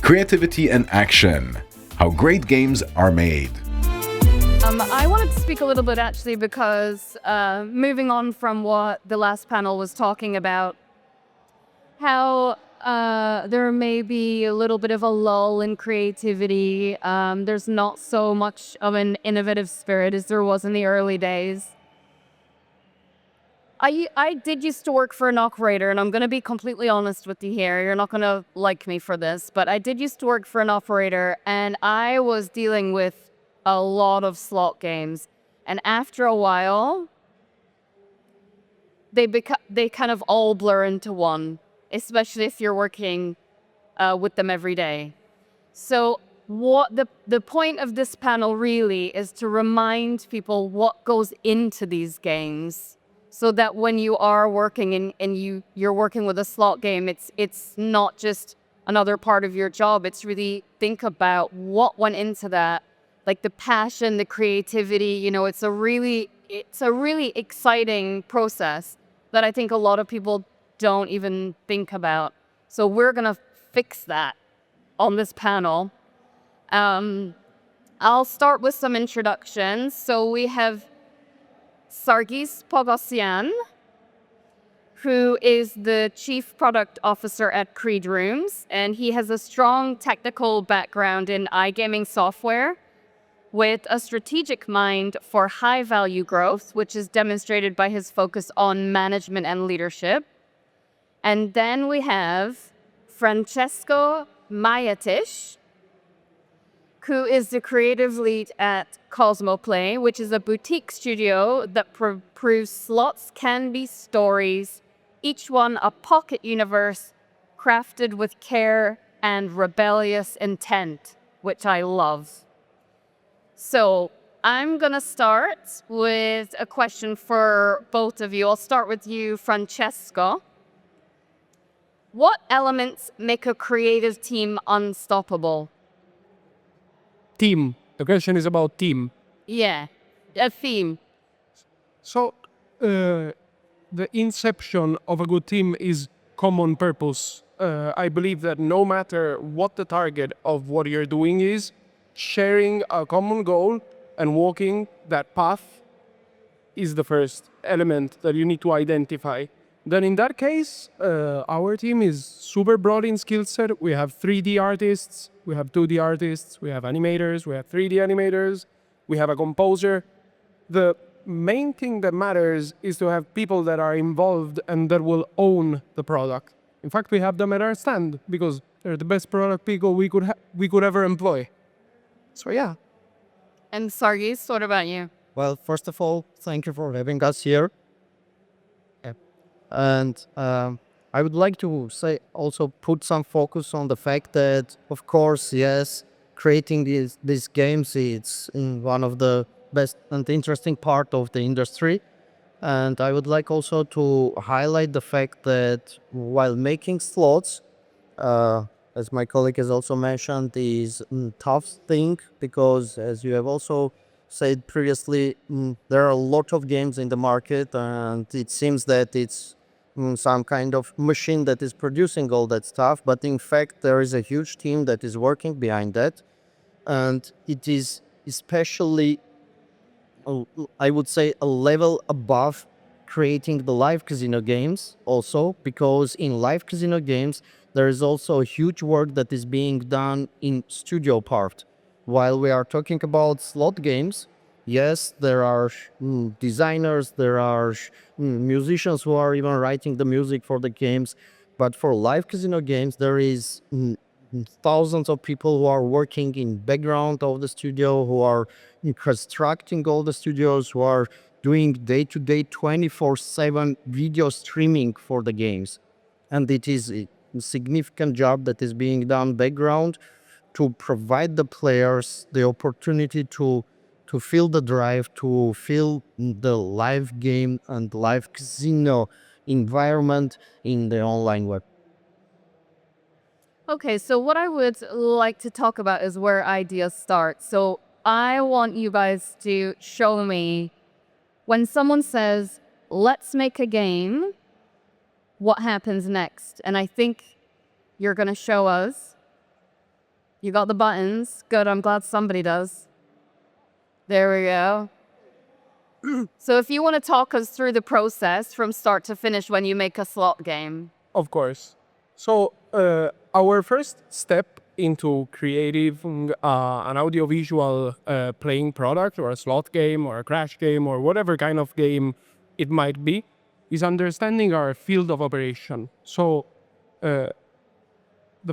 creativity and action, how great games are made. I wanted to speak a little bit actually because moving on from what the last panel was talking about, how there may be a little bit of a lull in creativity. There's not so much of an innovative spirit as there was in the early days. I did used to work for an operator, and I'm going to be completely honest with you here. You're not going to like me for this, but I did used to work for an operator, and I was dealing with a lot of slot games. And after a while, they kind of all blur into one, especially if you're working with them every day. So what the point of this panel really is to remind people what goes into these games, so that when you are working and you're working with a slot game, it's not just another part of your job. It's really think about what went into that, like the passion, the creativity. You know, it's a really exciting process that I think a lot of people don't even think about. So we're gonna fix that on this panel. I'll start with some introductions. So we have Sargis Poghosyan, who is the Chief Product Officer at CreedRoomz, and he has a strong technical background in iGaming software with a strategic mind for high-value growth, which is demonstrated by his focus on management and leadership. And then we have Francesco Maietich, who is the creative lead at Cozmoplay, which is a boutique studio that proves slots can be stories, each one a pocket universe crafted with care and rebellious intent, which I love. So I'm going to start with a question for both of you. I'll start with you, Francesco. What elements make a creative team unstoppable? Team. The question is about team. Yeah, a theme. So, the inception of a good team is common purpose. I believe that no matter what the target of what you're doing is, sharing a common goal and walking that path is the first element that you need to identify. Then in that case, our team is super broad in skill set. We have 3D artists, we have 2D artists, we have animators, we have 3D animators, we have a composer. The main thing that matters is to have people that are involved and that will own the product. In fact, we have them at our stand because they're the best product people we could ever employ. So yeah. And Sargis, what about you? Well, first of all, thank you for having us here. And I would like to say also put some focus on the fact that, of course, yes, creating these games is one of the best and interesting part of the industry. And I would like also to highlight the fact that while making slots, as my colleague has also mentioned, is a tough thing because, as you have also said previously, there are a lot of games in the market, and it seems that it's some kind of machine that is producing all that stuff. But in fact, there is a huge team that is working behind that, and it is especially, I would say, a level above creating the live casino games also, because in live casino games there is also a huge work that is being done in studio part. While we are talking about slot games, yes, there are designers, there are musicians who are even writing the music for the games, but for live casino games there is thousands of people who are working in background of the studio, who are constructing all the studios, who are doing day-to-day 24/7 video streaming for the games. And it is a significant job that is being done background to provide the players the opportunity to feel the drive, to feel the live game and live casino environment in the online web. Okay, so what I would like to talk about is where ideas start. So I want you guys to show me when someone says, let's make a game, what happens next? And I think you're going to show us You got the buttons. Good, I'm glad somebody does. There we go. So if you want to talk us through the process from start to finish when you make a slot game. Of course. So our first step into creating an audiovisual playing product or a slot game or a crash game or whatever kind of game it might be is understanding our field of operation. So the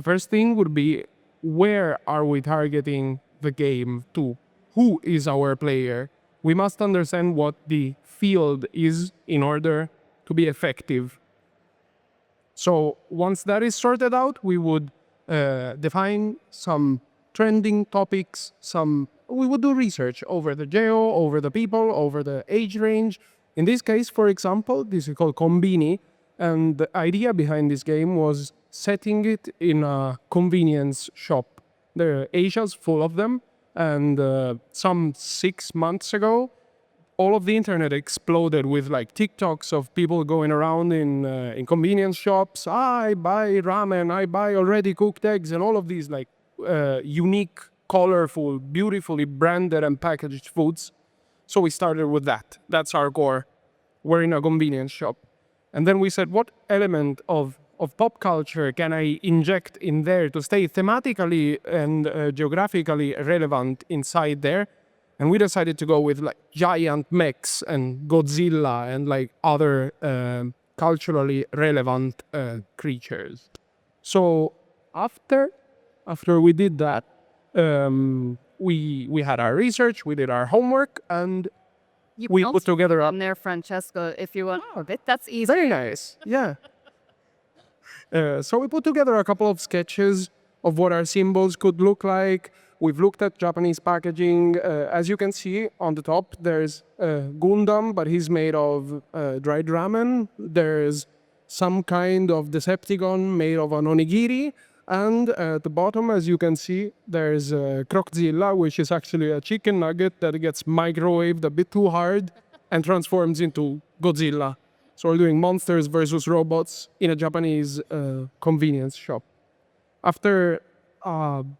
first thing would be, where are we targeting the game to? Who is our player? We must understand what the field is in order to be effective. So once that is sorted out, we would define some trending topics, we would do research over the geo, over the people, over the age range. In this case, for example, this is called Combini, and the idea behind this game was setting it in a convenience shop. Asia's full of them, and some 6 months ago, all of the internet exploded with like TikToks of people going around in convenience shops. I buy ramen, I buy already cooked eggs, and all of these like unique, colorful, beautifully branded and packaged foods. So we started with that. That's our core. We're in a convenience shop. And then we said, what element of pop culture can I inject in there to stay thematically and geographically relevant inside there? And we decided to go with like giant mechs and Godzilla and like other culturally relevant creatures. So after we did that, we had our research, we did our homework, and we put together on there, Francesco, if you want. Oh, that's easy. Very nice, yeah. So we put together a couple of sketches of what our symbols could look like. We've looked at Japanese packaging. As you can see on the top, there's Gundam, but he's made of dried ramen. There's some kind of Decepticon made of an onigiri. And at the bottom, as you can see, there's Croczilla, which is actually a chicken nugget that gets microwaved a bit too hard and transforms into Godzilla. So we're doing monsters versus robots in a Japanese convenience shop. After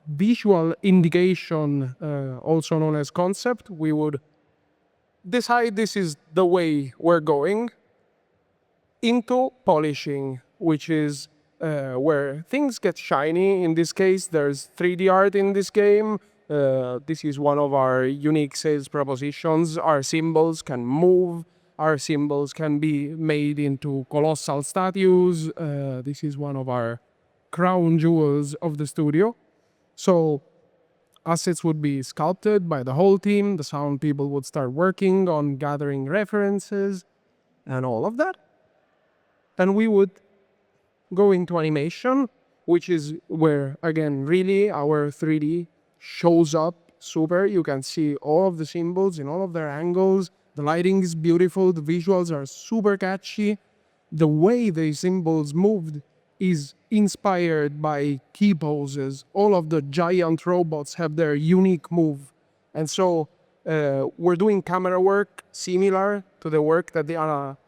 visual indication, also known as concept, we would decide this is the way we're going into polishing, which is where things get shiny. In this case, there's 3D art in this game. This is one of our unique sales propositions. Our symbols can move. Our symbols can be made into colossal statues. This is one of our crown jewels of the studio. So assets would be sculpted by the whole team. The sound people would start working on gathering references and all of that. And we would go into animation, which is where, again, really our 3D shows up super. You can see all of the symbols in all of their angles. The lighting is beautiful. The visuals are super catchy. The way the symbols moved is inspired by key poses. All of the giant robots have their unique move. And so we're doing camera work similar to the work that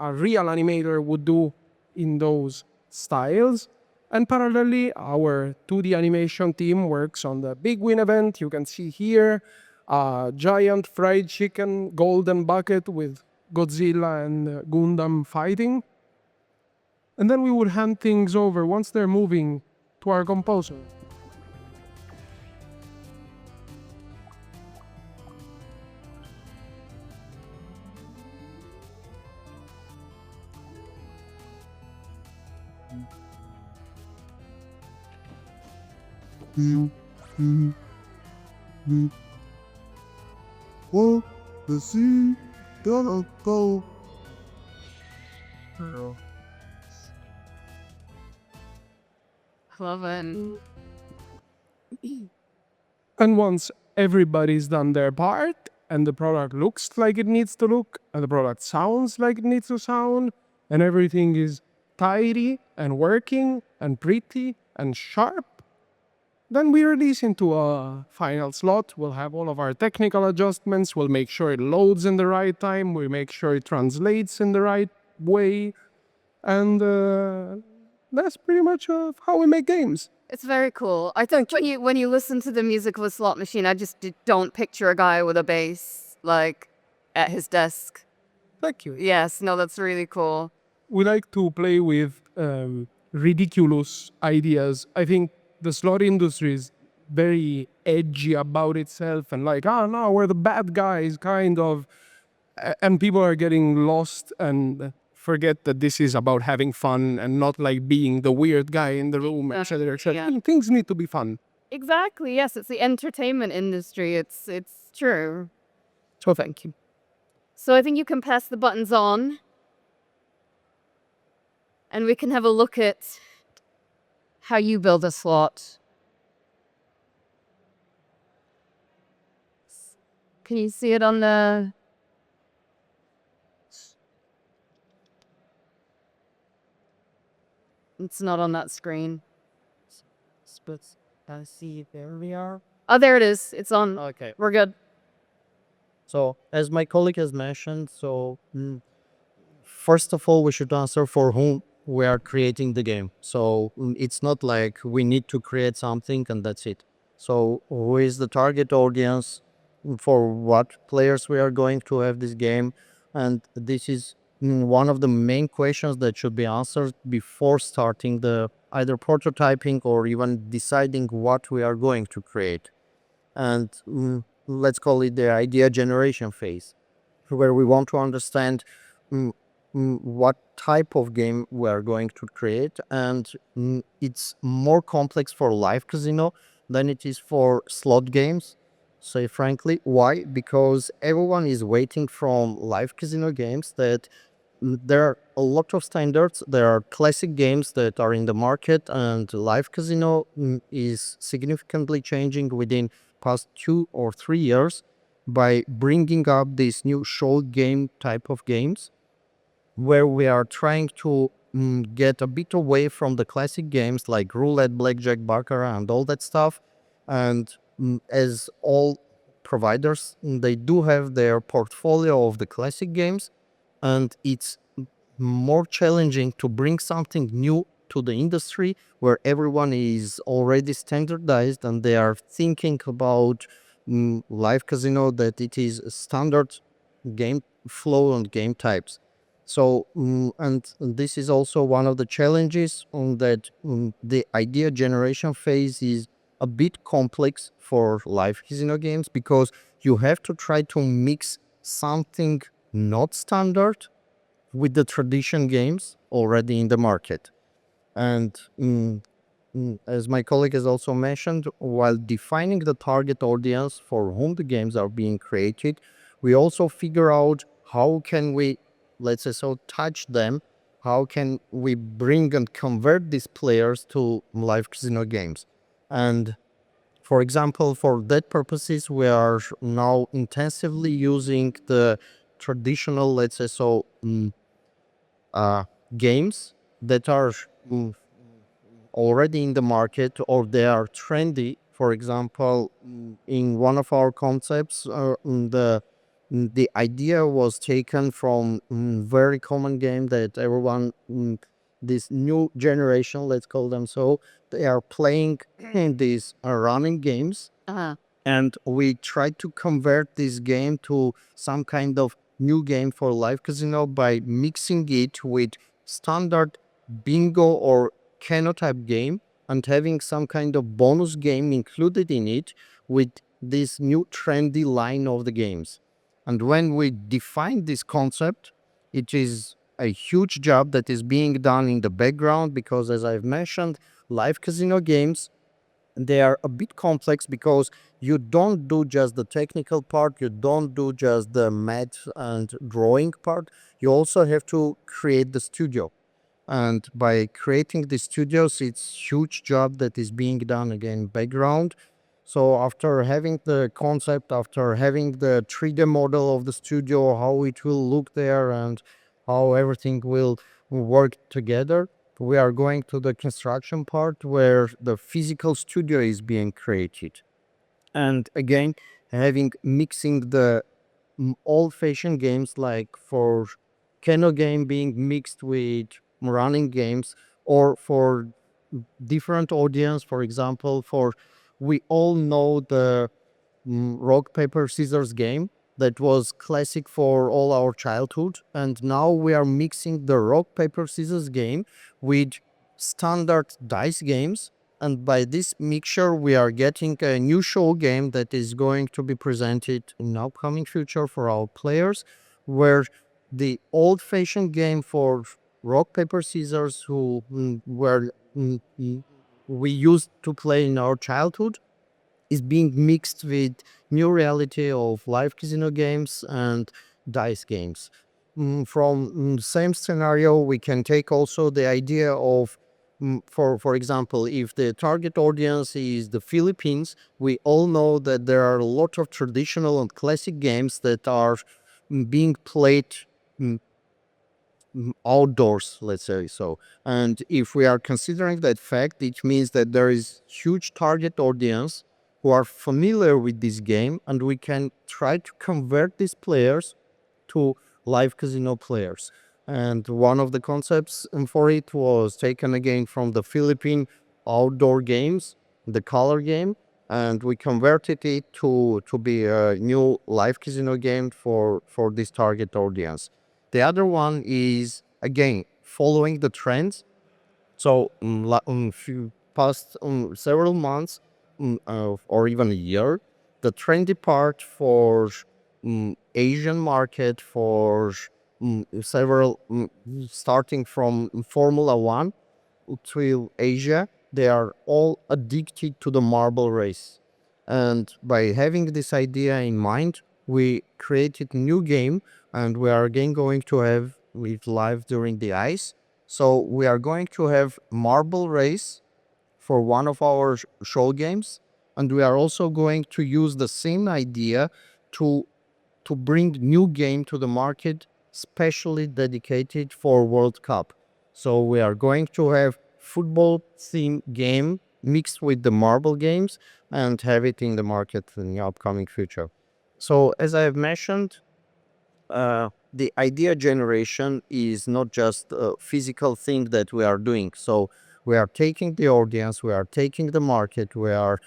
a real animator would do in those styles. And parallelly, our 2D animation team works on the Big Win event. You can see here a giant fried chicken golden bucket with Godzilla and Gundam fighting. And then we would hand things over, once they're moving, to our composer. Well, the sea gonna go. Love it. And once everybody's done their part, and the product looks like it needs to look, and the product sounds like it needs to sound, and everything is tidy and working and pretty and sharp, then we release into a final slot. We'll have all of our technical adjustments. We'll make sure it loads in the right time. We make sure it translates in the right way. And that's pretty much how we make games. It's very cool. I think when you listen to the music of a slot machine, I just don't picture a guy with a bass like at his desk. Thank you. Yes, no, that's really cool. We like to play with ridiculous ideas. I think the slot industry is very edgy about itself and like, oh no, we're the bad guys, kind of. And people are getting lost and forget that this is about having fun and not like being the weird guy in the room, etc., etc. Yeah. Things need to be fun. Exactly. Yes, it's the entertainment industry. It's true. So thank you. So I think you can pass the buttons on, and we can have a look at how you build a slot. Can you see it on the... It's not on that screen. But I see there we are. Oh, there it is. It's on. Okay. We're good. So as my colleague has mentioned, first of all, we should answer for whom we are creating the game. So it's not like we need to create something and that's it. So who is the target audience, for what players we are going to have this game? And this is one of the main questions that should be answered before starting the either prototyping or even deciding what we are going to create. And let's call it the idea generation phase, where we want to understand what type of game we are going to create. And it's more complex for live casino than it is for slot games. Say frankly, why? Because everyone is waiting from live casino games that there are a lot of standards. There are classic games that are in the market, and live casino is significantly changing within past 2 or 3 years by bringing up these new short game type of games, where we are trying to get a bit away from the classic games like roulette, blackjack, baccarat, and all that stuff. And as all providers, they do have their portfolio of the classic games, and it's more challenging to bring something new to the industry where everyone is already standardized and they are thinking about live casino, that it is a standard game flow and game types. So and this is also one of the challenges on that. The idea generation phase is a bit complex for live casino games, because you have to try to mix something not standard with the tradition games already in the market. And as my colleague has also mentioned, while defining the target audience for whom the games are being created, we also figure out how can we, let's say so, touch them, how can we bring and convert these players to live casino games. And for example, for that purposes, we are now intensively using the traditional, let's say so, games that are already in the market or they are trendy. For example, in one of our concepts, the idea was taken from very common game that everyone, this new generation, let's call them so, they are playing these running games. Uh-huh. And we tried to convert this game to some kind of new game for live casino by mixing it with standard bingo or Keno type game and having some kind of bonus game included in it with this new trendy line of the games. And when we define this concept, it is a huge job that is being done in the background, because as I've mentioned, live casino games, they are a bit complex, because you don't do just the technical part, you don't do just the math and drawing part, you also have to create the studio. And by creating the studios, it's huge job that is being done again background. So after having the concept, after having the 3D model of the studio, how it will look there and how everything will work together, we are going to the construction part where the physical studio is being created. And again, having mixing the old-fashioned games, like for Keno game being mixed with running games, or for different audience. For example, we all know the rock paper scissors game that was classic for all our childhood, and now we are mixing the rock paper scissors game with standard dice games, and by this mixture we are getting a new show game that is going to be presented in upcoming future for our players, where the old-fashioned game for rock paper scissors who were we used to play in our childhood is being mixed with new reality of live casino games and dice games. From same scenario, we can take also the idea of, for example, if the target audience is the Philippines, we all know that there are a lot of traditional and classic games that are being played mm, outdoors, let's say so. And if we are considering that fact, it means that there is huge target audience who are familiar with this game, and we can try to convert these players to live casino players. And one of the concepts for it was taken again from the Philippine outdoor games, the color game, and we converted it to be a new live casino game for this target audience. The other one is again following the trends. So few past several months or even a year, the trendy part for Asian market for several starting from Formula One to Asia, they are all addicted to the marble race. And by having this idea in mind, we created new game, and we are again going to have it live during the ice. So we are going to have marble race for one of our show games, and we are also going to use the same idea to bring new game to the market, specially dedicated for World Cup. So we are going to have football theme game mixed with the marble games and have it in the market in the upcoming future. So as I have mentioned, the idea generation is not just a physical thing that we are doing. So we are taking the audience, we are taking the market, we are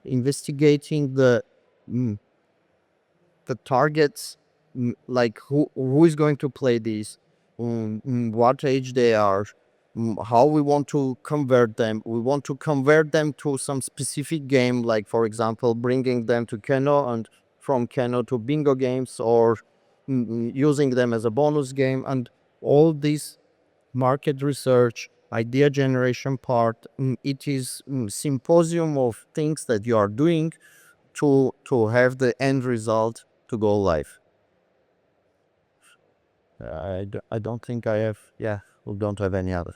investigating mm, the targets, like who is going to play these, what age they are, how we want to convert them. We want to convert them to some specific game, like for example, bringing them to Keno and from Keno to bingo games, or using them as a bonus game, and all this market research, idea generation part. It is symposium of things that you are doing to have the end result to go live. I don't think I have, we don't have any other.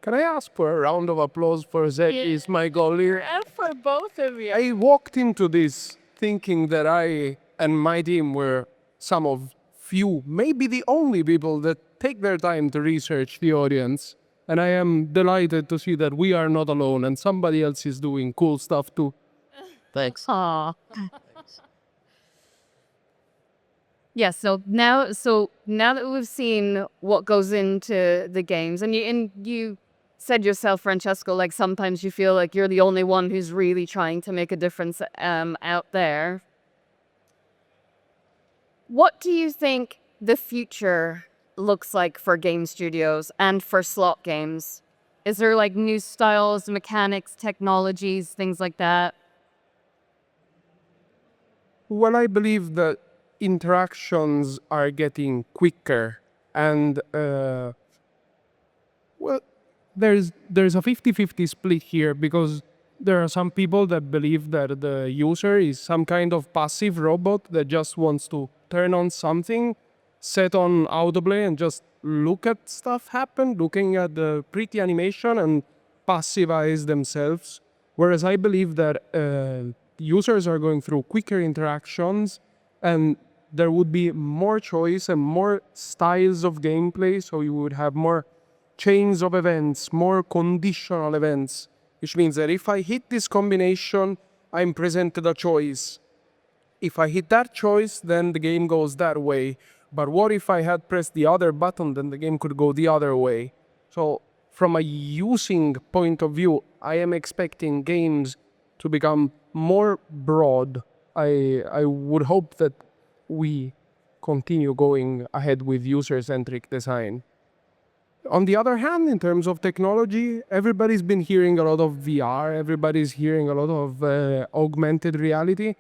Can I ask for a round of applause for Sargis, my goalie? And for both of you. I walked into this thinking that I and my team were some of few, maybe the only people that take their time to research the audience. And I am delighted to see that we are not alone and somebody else is doing cool stuff too. Thanks. Aw. Yeah, so now that we've seen what goes into the games, and you said yourself, Francesco, like sometimes you feel like you're the only one who's really trying to make a difference out there. What do you think the future looks like for game studios and for slot games? Is there like new styles, mechanics, technologies, things like that? Well, I believe that interactions are getting quicker, and well, there's a 50-50 split here, because there are some people that believe that the user is some kind of passive robot that just wants to turn on something, set on autoplay, and just look at stuff happen, looking at the pretty animation and passivize themselves. Whereas I believe that users are going through quicker interactions, and there would be more choice and more styles of gameplay, so you would have more chains of events, more conditional events, which means that if I hit this combination, I'm presented a choice. If I hit that choice, then the game goes that way. But what if I had pressed the other button, then the game could go the other way. So from a using point of view, I am expecting games to become more broad. I would hope that we continue going ahead with user-centric design. On the other hand, in terms of technology, everybody's been hearing a lot of VR, everybody's hearing a lot of augmented reality.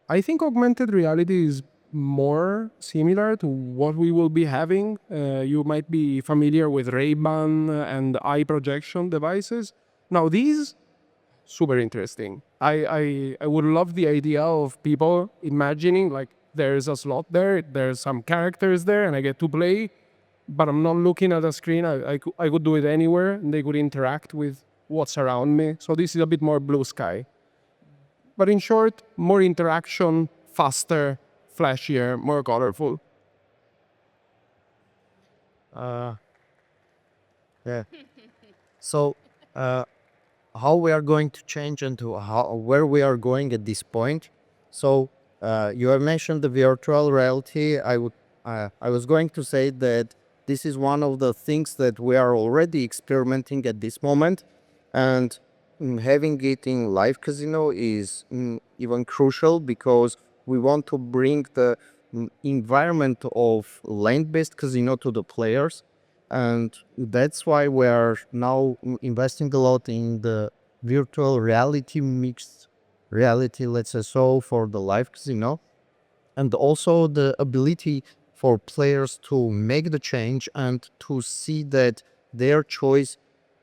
I think augmented reality is more similar to what we will be having. You might be familiar with Ray-Ban and eye projection devices. Now these, super interesting. I would love the idea of people imagining like there's a slot there, there's some characters there, and I get to play, but I'm not looking at a screen. I could do it anywhere, and they could interact with what's around me. So this is a bit more blue sky. But in short, more interaction, faster, flashier, more colorful. Yeah. So, how we are going to change and where we are going at this point. So, you have mentioned the virtual reality. I was going to say that this is one of the things that we are already experimenting at this moment, and having it in live casino is even crucial because we want to bring the environment of land-based casino to the players, and that's why we are now investing a lot in the virtual reality, mixed reality, let's say so, for the live casino, and also the ability for players to make the change and to see that their choice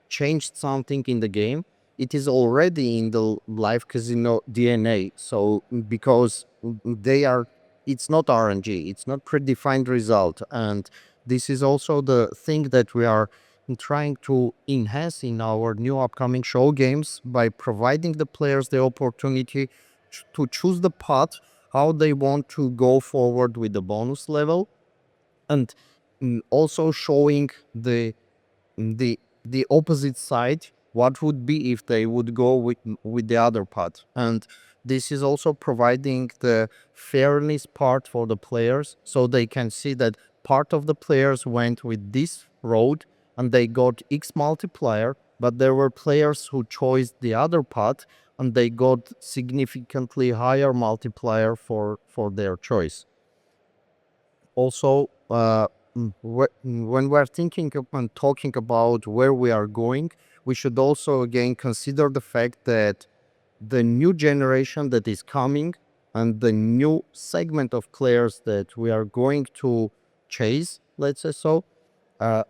changed something in the game. It is already in the live casino DNA. So because they are, it's not RNG, it's not predefined result, and this is also the thing that we are trying to enhance in our new upcoming show games by providing the players the opportunity to choose the path how they want to go forward with the bonus level, and also showing the opposite side what would be if they would go with the other path. And this is also providing the fairness part for the players, so they can see that part of the players went with this road and they got X multiplier, but there were players who chose the other path and they got significantly higher multiplier for their choice. Also, when we're thinking and talking about where we are going, we should also again consider the fact that the new generation that is coming and the new segment of players that we are going to chase, let's say so, uh,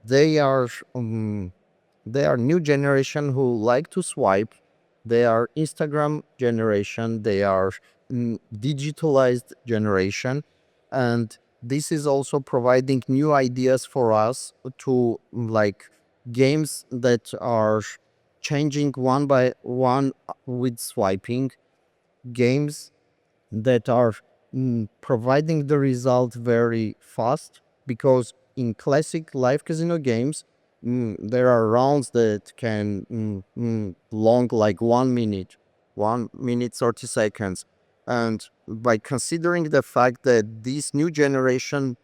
they are they are new generation who like to swipe. They are Instagram generation. They are digitalized generation, and this is also providing new ideas for us to like games that are changing one by one with swiping, games that are providing the result very fast, because in classic live casino games there are rounds that can long like 1 minute, 1 minute 30 seconds. And by considering the fact that this new generation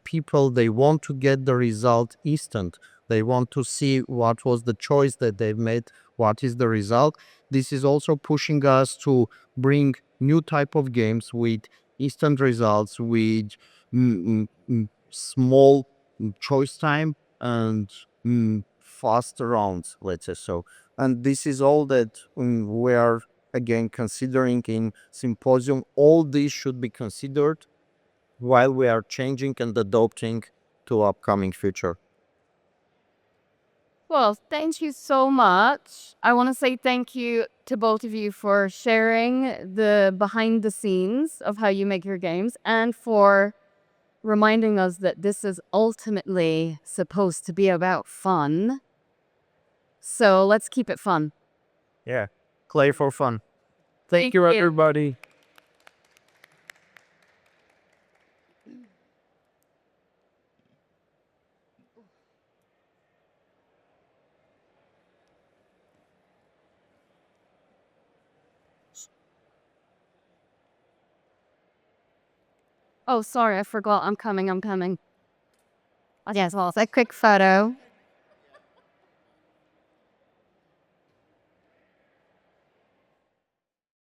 people, they want to get the result instant, they want to see what was the choice that they've made, what is the result, this is also pushing us to bring new type of games with instant results, with small choice time, and fast rounds, let's say so. And this is all that we are again considering in Symposium. All these should be considered while we are changing and adopting to upcoming future. Well, thank you so much. I want to say thank you to both of you for sharing the behind the scenes of how you make your games and for reminding us that this is ultimately supposed to be about fun. So let's keep it fun. Yeah, play for fun. Thank you, everybody. Oh, sorry, I forgot. I'm coming. Yes, well, it's a quick photo.